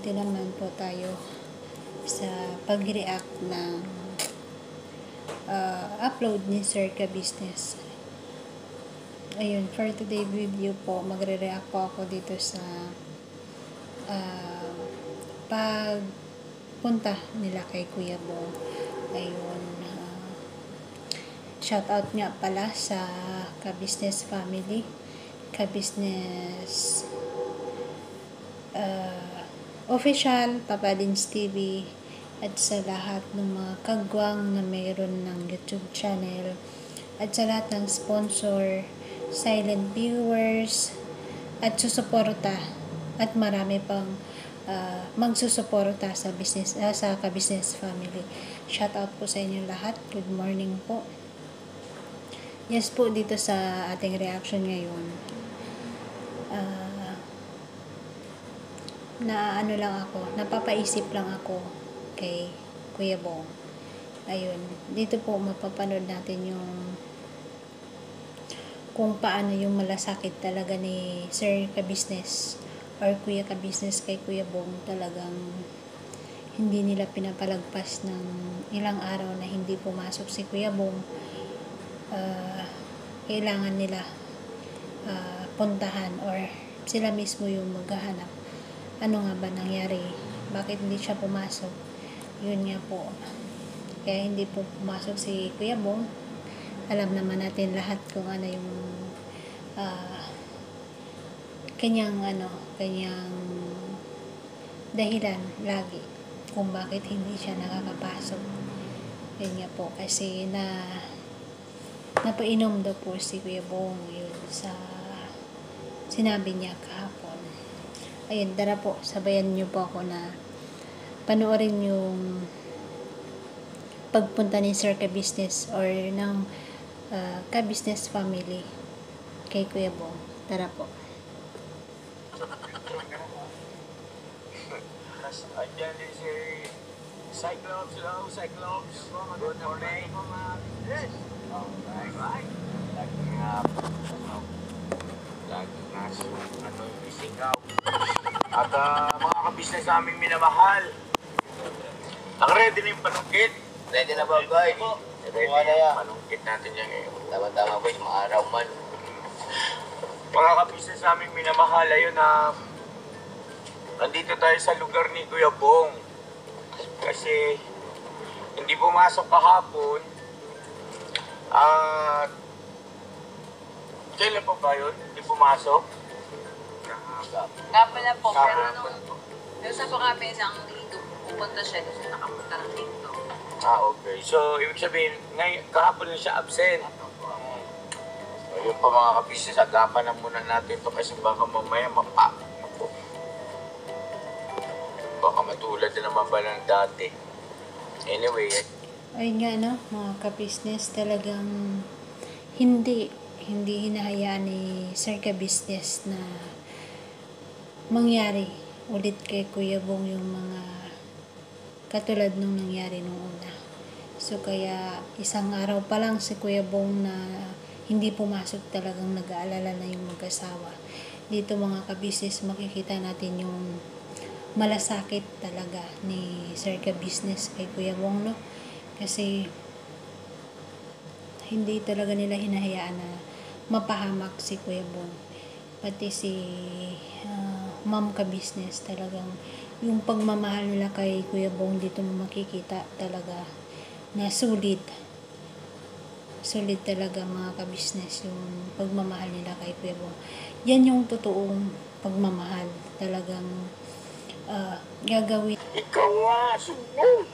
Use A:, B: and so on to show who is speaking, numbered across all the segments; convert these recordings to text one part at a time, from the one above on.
A: mabuti naman po tayo sa pag-react ng upload ni Sir Ka Business. Ayun, for today video po, magre-react po ako dito sa pagpunta nila kay Kuya Bong. Ayun, shout out nga pala sa Ka Business family, Ka Business official, Papa Dins TV, at sa lahat ng mga kagwang na mayroon ng YouTube channel, at sa lahat ng sponsor, silent viewers, at susuporta, at marami pang magsusuporta sa business, sa Ka Business family. Shout out po sa inyo lahat. Good morning po. Yes po, dito sa ating reaction ngayon, napapaisip lang ako kay Kuya Bong. Ayun, dito po mapapanood natin yung kung paano yung malasakit talaga ni Sir Ka Business or Kuya Ka Business kay Kuya Bong. Talagang hindi nila pinapalagpas ng ilang araw na hindi pumasok si Kuya Bong. Kailangan nila puntahan or sila mismo yung maghahanap. Ano nga ba nangyari? Bakit hindi siya pumasok? Yun nga po. Kaya hindi po pumasok si Kuya Bong. Alam naman natin lahat kung ano yung kanyang dahilan lagi kung bakit hindi siya nakakapasok. Yun nga po, kasi napainom daw po si Kuya Bong, yun sa sinabi niya kahapon. Ayun, tara po, sabayan niyo po ako na panoorin yung pagpunta ni Sir Ka Business or ng Ka Business family kay Kuya Bong. Tara po.
B: Ayan din si Cyclops. Hello, Cyclops. Good morning. Yes. Alright. Lagi nga isingaw. At mga kabisnes naming minamahal, naka-ready na yung panungkit.
C: Ready na ba, guys?
B: Ready na yung panungkit natin yan ngayon.
C: Tama-tama, boys. Maaraw man.
B: Mga kabisnes naming minamahal, ayun na nandito tayo sa lugar ni Kuya Bong. Kasi hindi pumasok kahapon. At kailan po ba yun? Hindi pumasok?
D: Kapal na po, pero nung sa po kami isang linggo, pupunta siya kasi nakapunta ng linggo.
B: Okay. So, ibig sabihin, ngayon, kahapon na siya absent. So, yun pa mga kabisnes, agapan na muna natin ito kasi baka mamaya baka matulad na naman ba ng dati. Anyway,
A: Ayun nga, no, mga ka-business, talagang hindi hinahayaan ni Sir Ka Business na mangyari ulit kay Kuya Bong yung mga katulad nung nangyari nung una. So, kaya isang araw pa lang si Kuya Bong na hindi pumasok, talagang nag-aalala na yung mag-asawa. Dito mga ka-business, makikita natin yung malasakit talaga ni Sir Ka Business kay Kuya Bong, no? Kasi hindi talaga nila hinahayaan na mapahamak si Kuya Bong. Pati si Ma'am Ka Business, talagang yung pagmamahal nila kay Kuya Bong dito makikita talaga na solid talaga mga ka-business yung pagmamahal nila kay Kuya Bong. Yan yung totoong pagmamahal, talagang gagawin.
B: ikaw nga, sunog!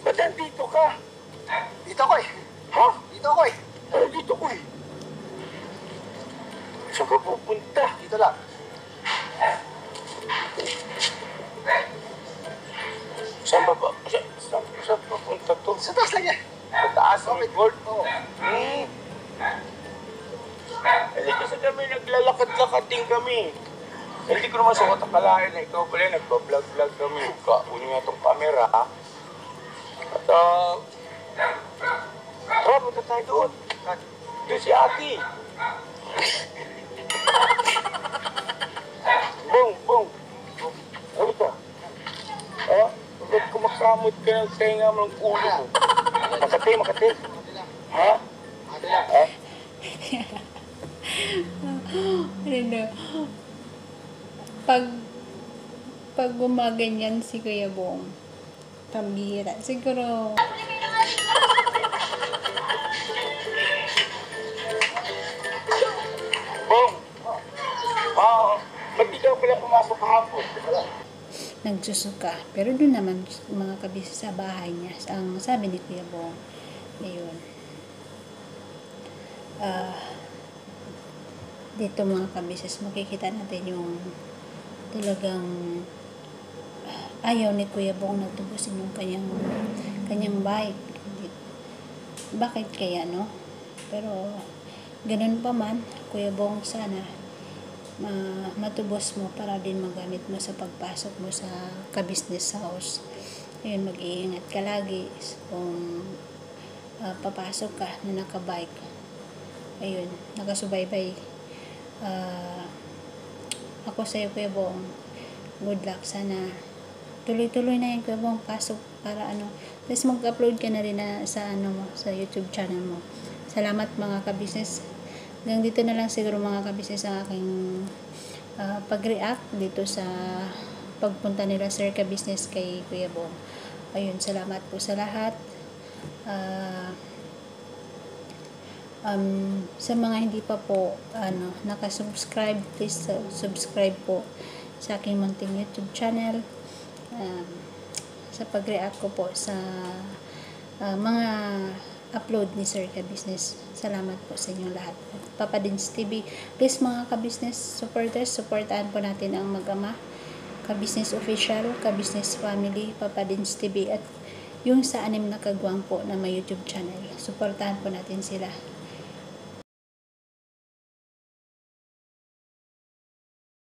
B: Ba't nandito ka?
C: Dito ko eh.
B: Ha?
C: Dito ko eh.
B: Dito ko eh. Saan ka pupunta?
C: Dito lang.
B: Saan ba? Saan papunta to?
C: Sa taas lang yan.
B: Sa taas ng board?
C: Oo.
B: Hindi kasi kami naglalakad-lakad din kami. Hindi ko naman sukat akalain na ikaw pala nagpa-vlog-vlog kami. Kunin nga itong camera. At tara, punta tayo doon. Doon si Ate. Bong, Bong. kamot ka ng tenga mo ng ulo mo. Makati. Ha? Ha?
A: Ano, pag gumaganyan si Kuya Bong, pambihira. Siguro,
B: Bong! Ba't di ka pala pumasok kahapon?
A: nagsusuka. Pero doon naman, mga kabisa sa bahay niya, ang sabi ni Kuya Bong, ayun, dito mga kabisas, makikita natin yung talagang ayaw ni Kuya Bong na tubusin yung kanyang bike. Bakit kaya, no? Pero, ganun pa man, Kuya Bong, sana matubos mo para din magamit mo sa pagpasok mo sa ka-business house. Ayun, mag-iingat ka lagi kung papasok ka na nakabike. Ayun, nakasubaybay. Ako sa'yo, Kuya Bong, good luck. Sana tuloy-tuloy na yung Kuya Bong pasok para tapos mag-upload ka na rin sa sa YouTube channel mo. Salamat mga ka-business. Hanggang dito na lang siguro mga ka-business ang aking pag-react dito sa pagpunta nila Sir Ka-Business kay Kuya Bong. Ayun, salamat po sa lahat. Sa mga hindi pa po nakasubscribe, please subscribe po sa aking munting YouTube channel. Sa pag-react ko po sa mga upload ni Sir Ka-Business. Salamat po sa inyong lahat. Papa Dins TV, please mga Ka-Business supporters, supportahan po natin ang Mag-ama, Ka-Business Official, Ka-Business Family, Papa Dins TV, at yung sa 6 na kagwang po na may YouTube channel. Supportahan po natin sila.